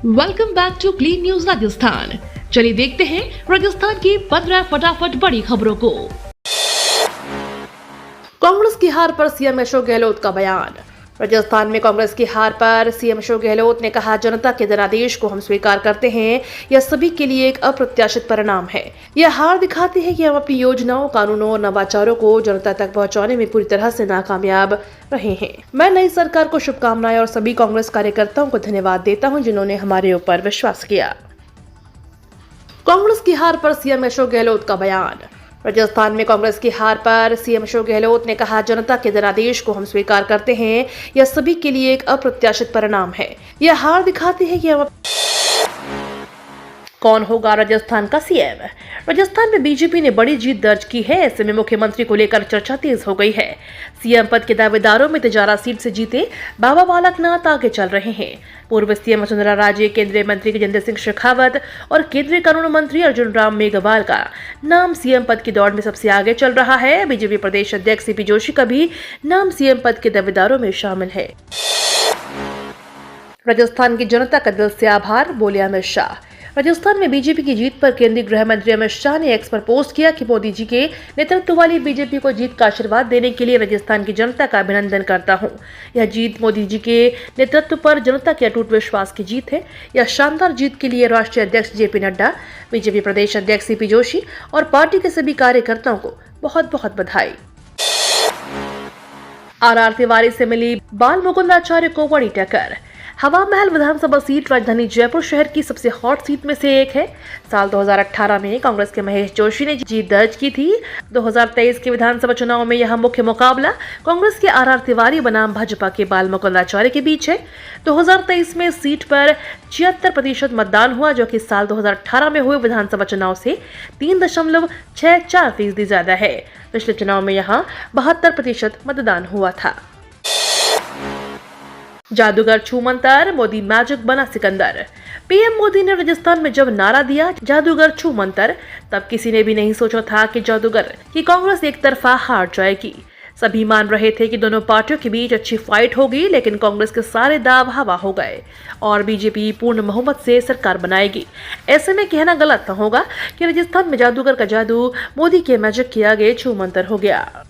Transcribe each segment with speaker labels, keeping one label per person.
Speaker 1: Welcome back to clean news Rajasthan. चलिए देखते हैं राजस्थान की 15 फटाफट बड़ी खबरों को। कांग्रेस की हार पर सीएम अशोक गहलोत का बयान। राजस्थान में कांग्रेस की हार पर सीएम अशोक गहलोत ने कहा, जनता के जनादेश को हम स्वीकार करते हैं। यह सभी के लिए एक अप्रत्याशित परिणाम है। यह हार दिखाती है कि हम अपनी योजनाओं, कानूनों और नवाचारों को जनता तक पहुंचाने में पूरी तरह से नाकामयाब रहे हैं। मैं नई सरकार को शुभकामनाएं और सभी कांग्रेस कार्यकर्ताओं को धन्यवाद देता हूं, जिन्होंने हमारे ऊपर विश्वास किया। कांग्रेस की हार पर सीएम अशोक गहलोत का बयान। राजस्थान में कांग्रेस की हार पर सीएम अशोक गहलोत ने कहा, जनता के जनादेश को हम स्वीकार करते हैं। यह सभी के लिए एक अप्रत्याशित परिणाम है। यह हार दिखाती है कि हम कौन होगा राजस्थान का सीएम। राजस्थान में बीजेपी ने बड़ी जीत दर्ज की है। ऐसे में मुख्यमंत्री को लेकर चर्चा तेज हो गई है। सीएम पद के दावेदारों में तिजारा सीट से जीते बाबा बालकनाथ आगे चल रहे हैं। पूर्व सीएम वसुंधरा राजे, केंद्रीय मंत्री गजेंद्र सिंह शेखावत और केंद्रीय कानून मंत्री अर्जुन राम मेघवाल का नाम सीएम पद की दौड़ में सबसे आगे चल रहा है। बीजेपी प्रदेश अध्यक्ष सीपी जोशी का भी नाम सीएम पद के दावेदारों में शामिल है। राजस्थान की जनता का दिल से आभार, बोले अमित शाह। राजस्थान में बीजेपी की जीत पर केंद्रीय गृह मंत्री अमित शाह ने एक्स पर पोस्ट किया कि मोदी जी के नेतृत्व वाली बीजेपी को जीत का आशीर्वाद देने के लिए राजस्थान की जनता का अभिनंदन करता हूं। यह जीत मोदी जी के नेतृत्व पर जनता के अटूट विश्वास की जीत है। यह शानदार जीत के लिए राष्ट्रीय अध्यक्ष जेपी नड्डा, बीजेपी प्रदेश अध्यक्ष सीपी जोशी और पार्टी के सभी कार्यकर्ताओं को बहुत बहुत बधाई। आर तिवारी से मिली बाल मुकुंद आचार्य को बड़ी टक्कर। हवा महल विधानसभा सीट राजधानी जयपुर शहर की सबसे हॉट सीट में से एक है। साल 2018 में कांग्रेस के महेश जोशी ने जीत दर्ज की थी। 2023 के विधानसभा चुनाव में यह मुख्य मुकाबला कांग्रेस के आर तिवारी बनाम भाजपा के बाल मुकुंद आचार्य के बीच है। 2023 में सीट पर 76% मतदान हुआ, जो कि साल 2018 में हुए विधानसभा चुनाव से 3.64% ज्यादा है। पिछले चुनाव में यहाँ 72% मतदान हुआ था। जादूगर छू मंतर, मोदी मैजिक बना सिकंदर। पीएम मोदी ने राजस्थान में जब नारा दिया जादूगर छू मंतर, तब किसी ने भी नहीं सोचा था कि जादूगर की कांग्रेस एक तरफा हार जाएगी। सभी मान रहे थे कि दोनों पार्टियों के बीच अच्छी फाइट होगी, लेकिन कांग्रेस के सारे दाव हवा हो गए और बीजेपी पूर्ण बहुमत से सरकार बनाएगी। ऐसे में कहना गलत न होगा कि राजस्थान में जादूगर का जादू मोदी के मैजिक के आगे छू मंतर हो गया।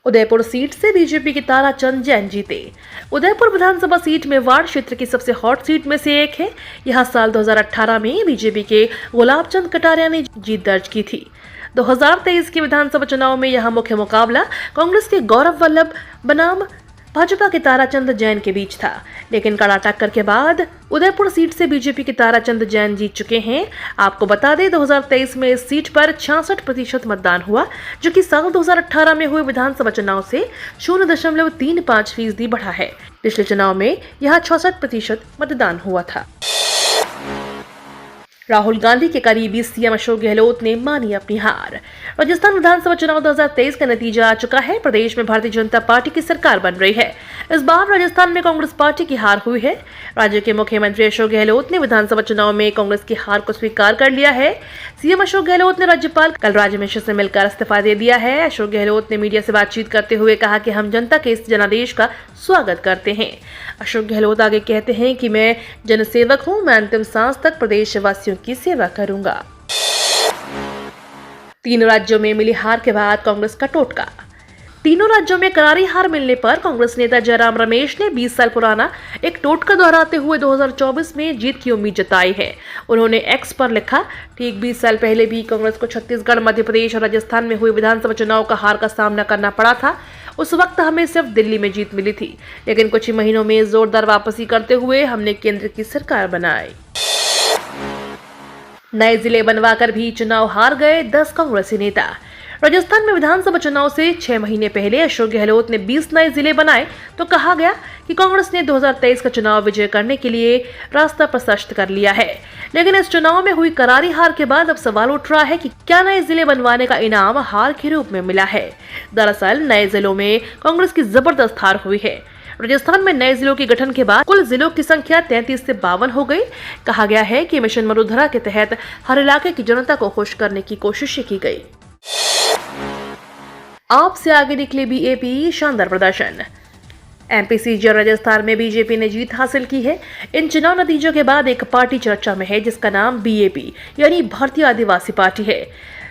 Speaker 1: उदयपुर सीट से बीजेपी के ताराचंद जैन जीते। उदयपुर विधानसभा सीट मेवाड़ क्षेत्र की सबसे हॉट सीट में से एक है। यहां साल 2018 में बीजेपी के गुलाब चंद कटारिया ने जीत दर्ज की थी। 2023 के विधानसभा चुनाव में यहां मुख्य मुकाबला कांग्रेस के गौरव वल्लभ बनाम भाजपा के ताराचंद जैन के बीच था, लेकिन कड़ा टक्कर के बाद उदयपुर सीट से बीजेपी के ताराचंद जैन जीत चुके हैं। आपको बता दें, 2023 में इस सीट पर 66% मतदान हुआ, जो कि साल 2018 में हुए विधानसभा चुनाव से 0.35% बढ़ा है। पिछले चुनाव में यहाँ 66% मतदान हुआ था। राहुल गांधी के करीबी सीएम अशोक गहलोत ने मानी अपनी हार। राजस्थान विधानसभा चुनाव 2023 का नतीजा आ चुका है। प्रदेश में भारतीय जनता पार्टी की सरकार बन रही है। इस बार राजस्थान में कांग्रेस पार्टी की हार हुई है। राज्य के मुख्यमंत्री अशोक गहलोत ने विधानसभा चुनाव में कांग्रेस की हार को स्वीकार कर लिया है। सीएम अशोक गहलोत ने राज्यपाल कलराज मिश्र से मिलकर इस्तीफा दे दिया है। अशोक गहलोत ने मीडिया से बातचीत करते हुए कहा कि हम जनता के इस जनादेश का स्वागत करते हैं। अशोक गहलोत आगे कहते हैं कि मैं जनसेवक हूं, मैं अंतिम सांस तक प्रदेश वासियों की सेवा करूंगा। 3 राज्यों में मिली हार के बाद कांग्रेस का टोटका। तीनों राज्यों में करारी हार मिलने पर कांग्रेस नेता जयराम रमेश ने 20 साल पुराना एक टोटका दोहराते हुए 2024 में जीत की उम्मीद जताई है। उन्होंने एक्स पर लिखा, ठीक 20 साल पहले भी कांग्रेस को छत्तीसगढ़, मध्य प्रदेश और राजस्थान में हुए विधानसभा चुनाव का हार का सामना करना पड़ा था। उस वक्त हमें सिर्फ दिल्ली में जीत मिली थी, लेकिन कुछ ही महीनों में जोरदार वापसी करते हुए हमने केंद्र की सरकार बनाई। नए जिले बनवाकर भी चुनाव हार गए 10 कांग्रेसी नेता। राजस्थान में विधानसभा चुनाव से 6 महीने पहले अशोक गहलोत ने 20 नए जिले बनाए तो कहा गया कि कांग्रेस ने 2023 का चुनाव विजय करने के लिए रास्ता प्रशस्त कर लिया है। लेकिन इस चुनाव में हुई करारी हार के बाद अब सवाल उठ रहा है कि क्या नए जिले बनवाने का इनाम हार के रूप में मिला है। दरअसल नए जिलों में कांग्रेस की जबरदस्त हार हुई है। राजस्थान में नए जिलों के गठन के बाद कुल जिलों की संख्या 33 से 52 हो गई। कहा गया है कि मिशन वसुंधरा के तहत हर इलाके की जनता को खुश करने की कोशिश की गई। आप से आगे निकले बीएपी, शानदार प्रदर्शन। एमपी सीट और राजस्थान में बीजेपी ने जीत हासिल की है। इन चुनाव नतीजों के बाद एक पार्टी चर्चा में है जिसका नाम बीएपी यानी भारतीय आदिवासी पार्टी है।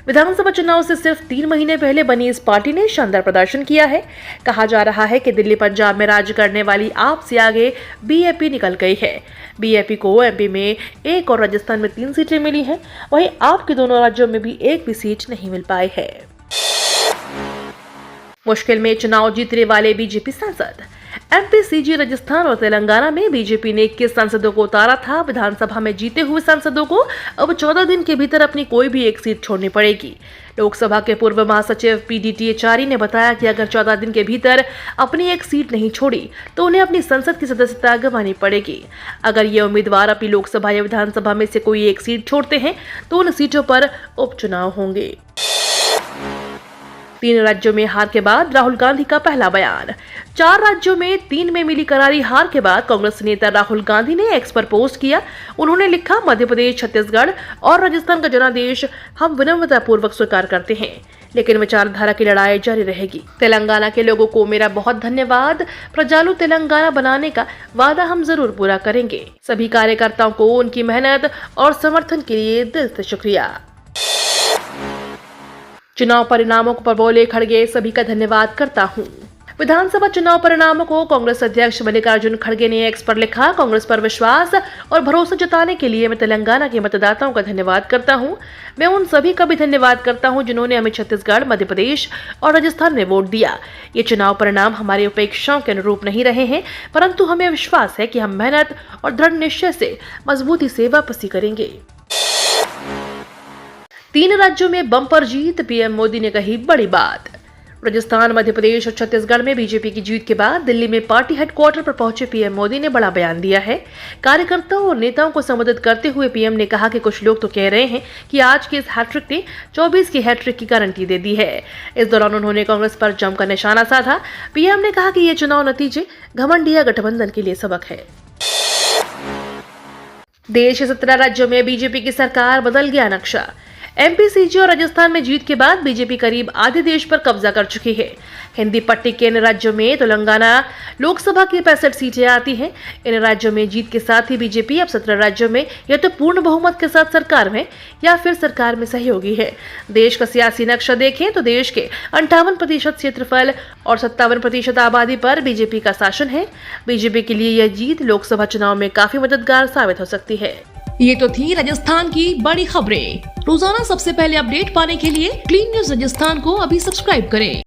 Speaker 1: विधानसभा चुनाव से सिर्फ 3 महीने पहले बनी इस पार्टी ने शानदार प्रदर्शन किया है। कहा जा रहा है कि दिल्ली पंजाब में राज करने वाली आप से आगे बीएपी निकल गई है। बीएपी को एमपी में 1 और राजस्थान में 3 सीटें मिली हैं। वहीं आप के दोनों राज्यों में भी एक भी सीट नहीं मिल पाई है। मुश्किल में चुनाव जीतने वाले बीजेपी सांसद। एमपी, सीजी, राजस्थान और तेलंगाना में बीजेपी ने 21 सांसदों को उतारा था। विधानसभा में जीते हुए सांसदों को अब 14 दिन के भीतर अपनी कोई भी एक सीट छोड़नी पड़ेगी। लोकसभा के पूर्व महासचिव पीडीटी आचार्य ने बताया कि अगर 14 दिन के भीतर अपनी एक सीट नहीं छोड़ी तो उन्हें अपनी संसद की सदस्यता गंवानी पड़ेगी। अगर ये उम्मीदवार अपनी लोकसभा या विधानसभा में से कोई एक सीट छोड़ते हैं तो उन सीटों पर उपचुनाव होंगे। 3 राज्यों में हार के बाद राहुल गांधी का पहला बयान। 4 राज्यों में 3 में मिली करारी हार के बाद कांग्रेस नेता राहुल गांधी ने एक्स पर पोस्ट किया। उन्होंने लिखा, मध्य प्रदेश, छत्तीसगढ़ और राजस्थान का जनादेश हम विनम्रता पूर्वक स्वीकार करते हैं, लेकिन विचारधारा की लड़ाई जारी रहेगी। तेलंगाना के लोगों को मेरा बहुत धन्यवाद। प्रजालु तेलंगाना बनाने का वादा हम जरूर पूरा करेंगे। सभी कार्यकर्ताओं को उनकी मेहनत और समर्थन के लिए दिल से शुक्रिया। चुनाव परिणामों पर बोले खड़गे, सभी का धन्यवाद करता हूं। विधानसभा चुनाव परिणामों को कांग्रेस अध्यक्ष मल्लिकार्जुन खड़गे ने एक्स पर लिखा, कांग्रेस पर विश्वास और भरोसा जताने के लिए मैं तेलंगाना के मतदाताओं का धन्यवाद करता हूं। मैं उन सभी का भी धन्यवाद करता हूं जिन्होंने हमें छत्तीसगढ़, मध्य प्रदेश और राजस्थान में वोट दिया। ये चुनाव परिणाम हमारी अपेक्षाओं के अनुरूप नहीं रहे हैं, परंतु हमें विश्वास है कि हम मेहनत और दृढ़ निश्चय से मजबूती से वापसी करेंगे। 3 राज्यों में बम्पर जीत, पीएम मोदी ने कही बड़ी बात। राजस्थान, मध्य प्रदेश और छत्तीसगढ़ में बीजेपी की जीत के बाद दिल्ली में पार्टी हेडक्वार्टर पर पहुंचे पीएम मोदी ने बड़ा बयान दिया है। कार्यकर्ताओं और नेताओं को संबोधित करते हुए पीएम ने कहा कि कुछ लोग तो कह रहे हैं कि आज के इस हैट्रिक ने 24 की हैट्रिक की गारंटी दे दी है। इस दौरान उन्होंने कांग्रेस पर जमकर निशाना साधा। पीएम ने कहा कि ये चुनाव नतीजे घमंडिया गठबंधन के लिए सबक है। देश के 17 राज्यों में बीजेपी की सरकार, बदल गया नक्शा। एमपी, सीजी और राजस्थान में जीत के बाद बीजेपी करीब आधे देश पर कब्जा कर चुकी है। हिंदी पट्टी के इन राज्यों में तेलंगाना लोकसभा की 65 सीटें आती हैं। इन राज्यों में जीत के साथ ही बीजेपी अब 17 राज्यों में या तो पूर्ण बहुमत के साथ सरकार में या फिर सरकार में सहयोगी है। देश का सियासी नक्शा देखें तो देश के 58% क्षेत्रफल और 57% आबादी पर बीजेपी का शासन है। बीजेपी के लिए यह जीत लोकसभा चुनाव में काफी मददगार साबित हो सकती है।
Speaker 2: ये तो थी राजस्थान की बड़ी खबरें। रोजाना सबसे पहले अपडेट पाने के लिए क्लीन न्यूज राजस्थान को अभी सब्सक्राइब करें।